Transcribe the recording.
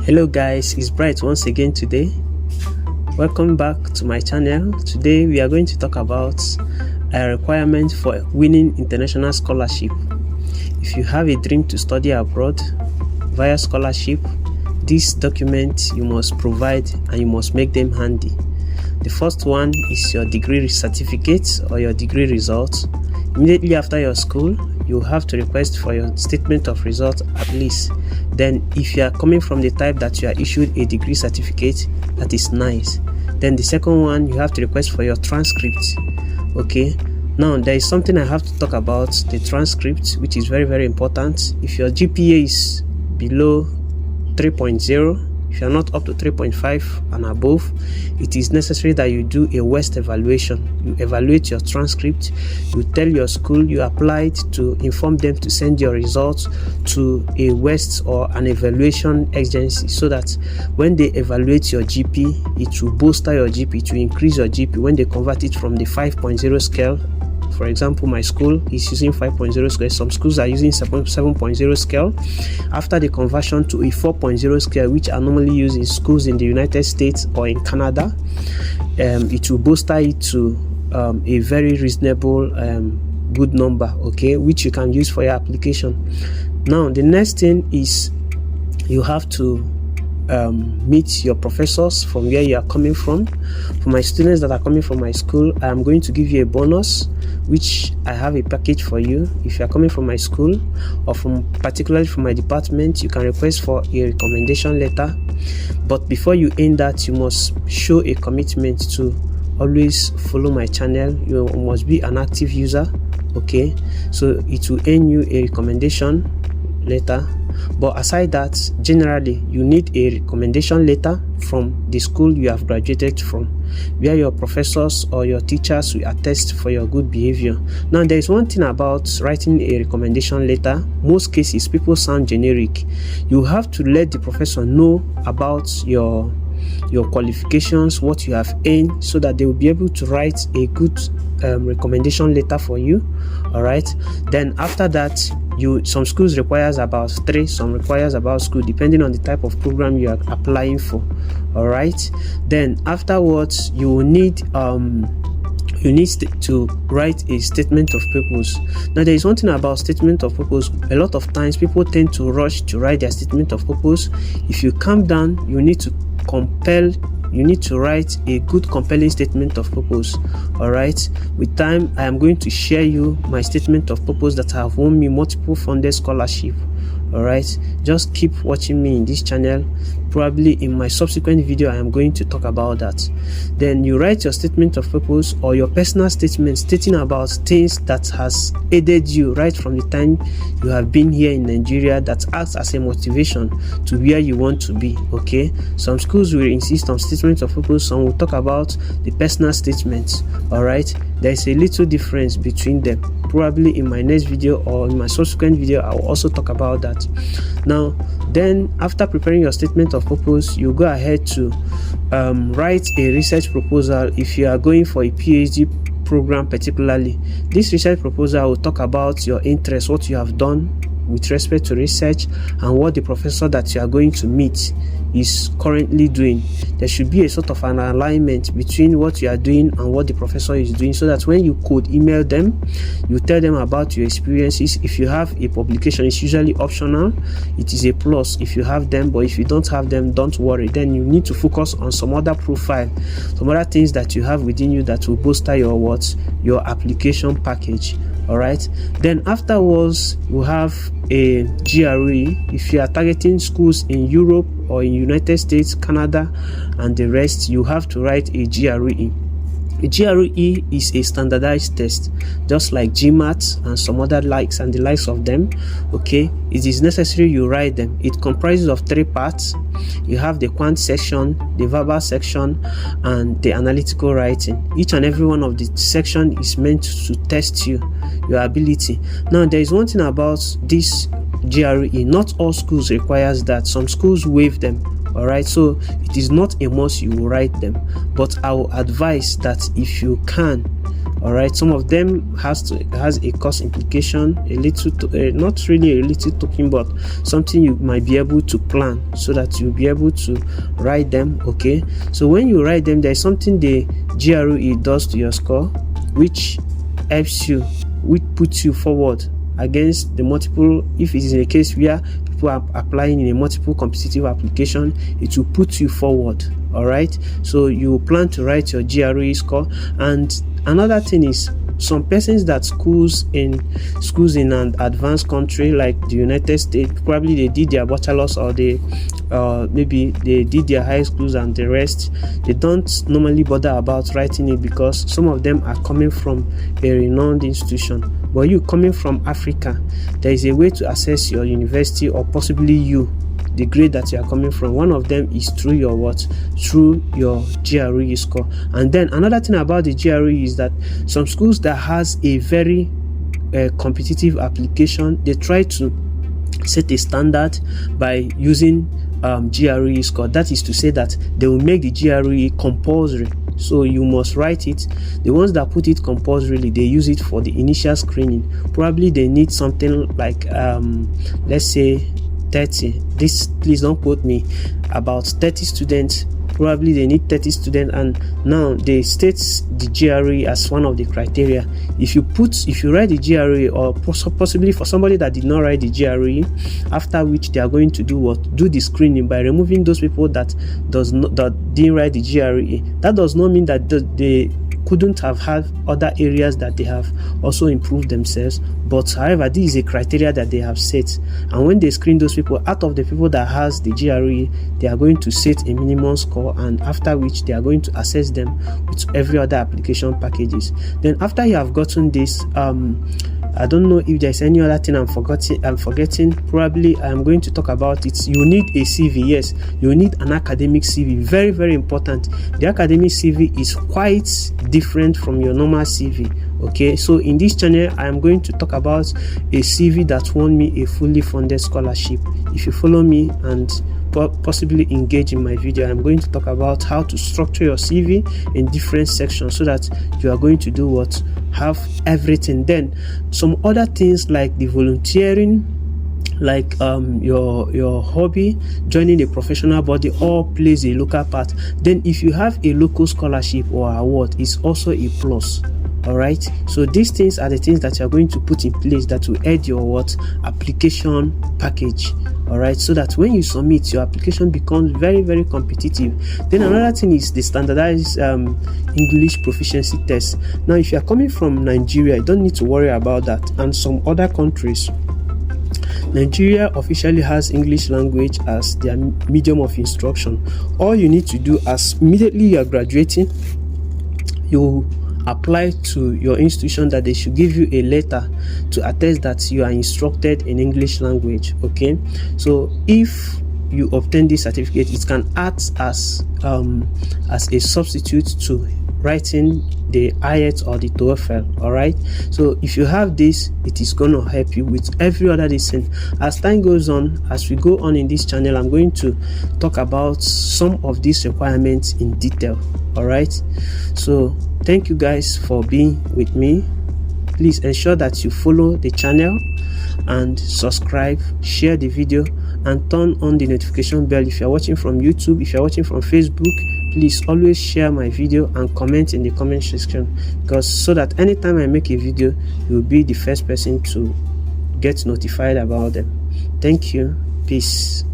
Hello guys, it's Bright once again today. Welcome back to my channel. Today we are going to talk about a requirement for winning international scholarship. If you have a dream to study abroad via scholarship, this document you must provide and you must make them handy. The first one is your degree certificate or your degree results. Immediately after your school, you have to request for your statement of results at least. Then if you are coming from the type that you are issued a degree certificate, that is nice. Then the second one, you have to request for your transcript. Okay, now there is something I have to talk about, the transcript, which is very important. If your GPA is below 3.0, if you are not up to 3.5 and above, it is necessary that you do a WEST evaluation. You evaluate your transcript, you tell your school you applied, to inform them to send your results to a WEST or an evaluation agency, so that when they evaluate your GP, it will bolster your GP, it will increase your GP when they convert it from the 5.0 scale. For example, my school is using 5.0 scale. Some schools are using 7.0 scale. After the conversion to a 4.0 scale, which are normally used in schools in the United States or in Canada, it will bolster it to a very reasonable good number, okay, which you can use for your application. Now the next thing is you have to meet your professors from where you are coming from. For my students that are coming from my school, I am going to give you a bonus, which I have a package for you. If you are coming from my school or particularly from my department, you can request for a recommendation letter. But before you end that, you must show a commitment to always follow my channel. You must be an active user, okay? So it will earn you a recommendation letter. But aside that, generally you need a recommendation letter from the school you have graduated from, where your professors or your teachers will attest for your good behavior. Now there is one thing about writing a recommendation letter. Most cases people sound generic. You have to let the professor know about your qualifications, what you have earned, so that they will be able to write a good recommendation letter for you. All right, then after that, some schools requires about 3, some requires about school, depending on the type of program you are applying for. All right, then afterwards you will need to write a statement of purpose. Now there is one thing about statement of purpose. A lot of times people tend to rush to write their statement of purpose. If you calm down, you need to write a good compelling statement of purpose. All right, with time I am going to share you my statement of purpose that have won me multiple funded scholarship. All right, just keep watching me in this channel. Probably in my subsequent video I am going to talk about that. Then you write your statement of purpose or your personal statement stating about things that has aided you right from the time you have been here in Nigeria, that acts as a motivation to where you want to be. Okay, some schools will insist on statement of purpose, some will talk about the personal statements. All right, there is a little difference between them. Probably in my next video or in my subsequent video I will also talk about that. Now then, after preparing your statement of purpose, you go ahead to write a research proposal. If you are going for a PhD program particularly, this research proposal will talk about your interest, what you have done with respect to research, and what the professor that you are going to meet is currently doing. There should be a sort of an alignment between what you are doing and what the professor is doing, so that when you could email them, you tell them about your experiences. If you have a publication, it's usually optional. It is a plus if you have them, but if you don't have them, don't worry. Then you need to focus on some other profile, some other things that you have within you that will bolster your application package. All right, then afterwards you have a GRE. If you are targeting schools in Europe or in United States, Canada and the rest, you have to write a GRE. A GRE is a standardized test, just like GMAT and some other likes and the likes of them. Okay, it is necessary you write them. It comprises of 3 parts. You have the quant section, the verbal section, and the analytical writing. Each and every one of the section is meant to test your ability. Now there is one thing about this GRE. Not all schools requires that. Some schools waive them. All right, so it is not a must you will write them, but I will advise that if you can, All right, some of them has a cost implication, a little not really a little token, but something you might be able to plan so that you'll be able to write them. Okay, so when you write them, there's something the GRE does to your score, which helps you, which puts you forward against the multiple. If it is in a case where people are applying in a multiple competitive application, it will put you forward. All right, so you plan to write your GRE score. And another thing is, some persons that schools in an advanced country like the United States, probably they did their bachelor's or they maybe they did their high schools and the rest, they don't normally bother about writing it because some of them are coming from a renowned institution. But you coming from Africa, there is a way to access your university, or possibly the grade that you are coming from. One of them is through your GRE score. And then another thing about the GRE is that some schools that has a very competitive application, they try to set a standard by using GRE score. That is to say that they will make the GRE compulsory, so you must write it. The ones that put it compulsorily, they use it for the initial screening. Probably they need something like let's say 30, this, please don't quote me, about 30 students. Probably they need 30 students, and now they state the GRE as one of the criteria. If you write the GRE, or possibly for somebody that did not write the GRE, after which they are going to do the screening by removing those people that didn't write the GRE. That does not mean that they couldn't have had other areas that they have also improved themselves, but however, this is a criteria that they have set, and when they screen those people, out of the people that has the GRE, they are going to set a minimum score, and after which they are going to assess them with every other application packages. Then after you have gotten this, I don't know if there's any other thing I'm forgetting. Probably I'm going to talk about it. You need a CV. Yes, you need an academic CV. Very, very important. The academic CV is quite different from your normal CV. Okay, so in this channel I am going to talk about a CV that won me a fully funded scholarship. If you follow me and possibly engage in my video, I'm going to talk about how to structure your CV in different sections so that you are going to do what? Have everything. Then some other things like the volunteering, like your hobby, joining a professional body, all plays a local part. Then if you have a local scholarship or award, it's also a plus. All right, so these things are the things that you are going to put in place that will add your application package. All right, so that when you submit, your application becomes very, very competitive. Then another thing is the standardized English proficiency test. Now if you are coming from Nigeria, you don't need to worry about that, and some other countries. Nigeria officially has English language as their medium of instruction. All you need to do, as immediately you are graduating, you apply to your institution that they should give you a letter to attest that you are instructed in English language. Okay, so if you obtain this certificate, it can act as a substitute to writing the IELTS or the TOEFL. All right, so if you have this, it is going to help you with every other lesson. As time goes on, as we go on in this channel, I'm going to talk about some of these requirements in detail. All right, so thank you guys for being with me. Please ensure that you follow the channel and subscribe, share the video, and turn on the notification bell if you are watching from YouTube. If you are watching from Facebook, please always share my video and comment in the comment section, because so that anytime I make a video, you will be the first person to get notified about them. Thank you. Peace.